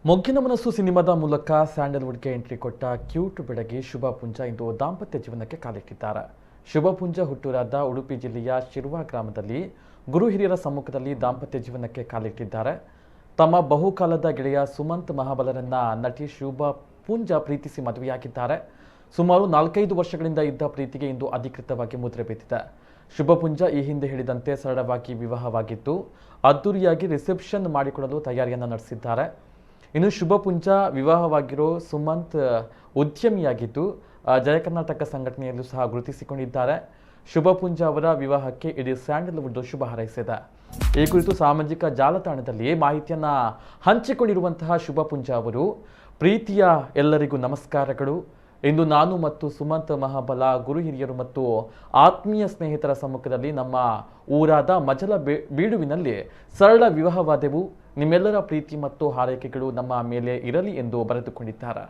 ಮೊಗ್ಗಿನ ಮನಸ್ಸು ಸಿನಿಮಾದ ಮೂಲಕ ಸ್ಯಾಂಡಲ್ವುಡ್ಗೆ ಎಂಟ್ರಿ ಕೊಟ್ಟ ಕ್ಯೂಟ್ ಬೆಡಗಿ ಶುಭ ಪುಂಜ ಇಂದು ದಾಂಪತ್ಯ ಜೀವನಕ್ಕೆ ಕಾಲಿಟ್ಟಿದ್ದಾರೆ. ಶುಭ ಪುಂಜ ಹುಟ್ಟೂರಾದ ಉಡುಪಿ ಜಿಲ್ಲೆಯ ಶಿರ್ವ ಗ್ರಾಮದಲ್ಲಿ ಗುರು ಹಿರಿಯರ ಸಮ್ಮುಖದಲ್ಲಿ ದಾಂಪತ್ಯ ಜೀವನಕ್ಕೆ ಕಾಲಿಟ್ಟಿದ್ದಾರೆ. ತಮ್ಮ ಬಹುಕಾಲದ ಗೆಳೆಯ ಸುಮಂತ್ ಮಹಾಬಲರನ್ನ ನಟಿ ಶುಭ ಪುಂಜ ಪ್ರೀತಿಸಿ ಮದುವೆಯಾಗಿದ್ದಾರೆ. ಸುಮಾರು 4-5 ವರ್ಷಗಳಿಂದ ಇದ್ದ ಪ್ರೀತಿಗೆ ಇಂದು ಅಧಿಕೃತವಾಗಿ ಮುದ್ರೆ ಬಿದ್ದಿದೆ. ಶುಭ ಪುಂಜ ಈ ಹಿಂದೆ ಹೇಳಿದಂತೆ ಸರಳವಾಗಿ ವಿವಾಹವಾಗಿದ್ದು ಅದ್ದೂರಿಯಾಗಿ ರಿಸೆಪ್ಷನ್ ಮಾಡಿಕೊಡಲು ತಯಾರಿಯನ್ನು ನಡೆಸಿದ್ದಾರೆ. ಇನ್ನು ಶುಭ ಪುಂಜ ವಿವಾಹವಾಗಿರೋ ಸುಮಂತ್ ಉದ್ಯಮಿಯಾಗಿದ್ದು ಜಯ ಕರ್ನಾಟಕ ಸಂಘಟನೆಯಲ್ಲೂ ಸಹ ಗುರುತಿಸಿಕೊಂಡಿದ್ದಾರೆ. ಶುಭ ಪುಂಜ ಅವರ ವಿವಾಹಕ್ಕೆ ಇಡೀ ಸ್ಯಾಂಡಲ್ವುಡ್ ಶುಭ ಹಾರೈಸಿದೆ. ಈ ಕುರಿತು ಸಾಮಾಜಿಕ ಜಾಲತಾಣದಲ್ಲಿ ಮಾಹಿತಿಯನ್ನ ಹಂಚಿಕೊಂಡಿರುವಂತಹ ಶುಭ ಪುಂಜ ಅವರು, ಪ್ರೀತಿಯ ಎಲ್ಲರಿಗೂ ನಮಸ್ಕಾರಗಳು. ಇಂದು ನಾನು ಮತ್ತು ಸುಮಂತ್ ಮಹಾಬಲ ಗುರು ಹಿರಿಯರು ಮತ್ತು ಆತ್ಮೀಯ ಸ್ನೇಹಿತರ ಸಮ್ಮುಖದಲ್ಲಿ ನಮ್ಮ ಊರಾದ ಮಜಲ ಬೀಡುವಿನಲ್ಲಿ ಸರಳ ವಿವಾಹವಾದೆವು. ನಿಮ್ಮೆಲ್ಲರ ಪ್ರೀತಿ ಮತ್ತು ಹಾರೈಕೆಗಳು ನಮ್ಮ ಮೇಲೆ ಇರಲಿ ಎಂದು ಬರೆದುಕೊಂಡಿದ್ದಾರೆ.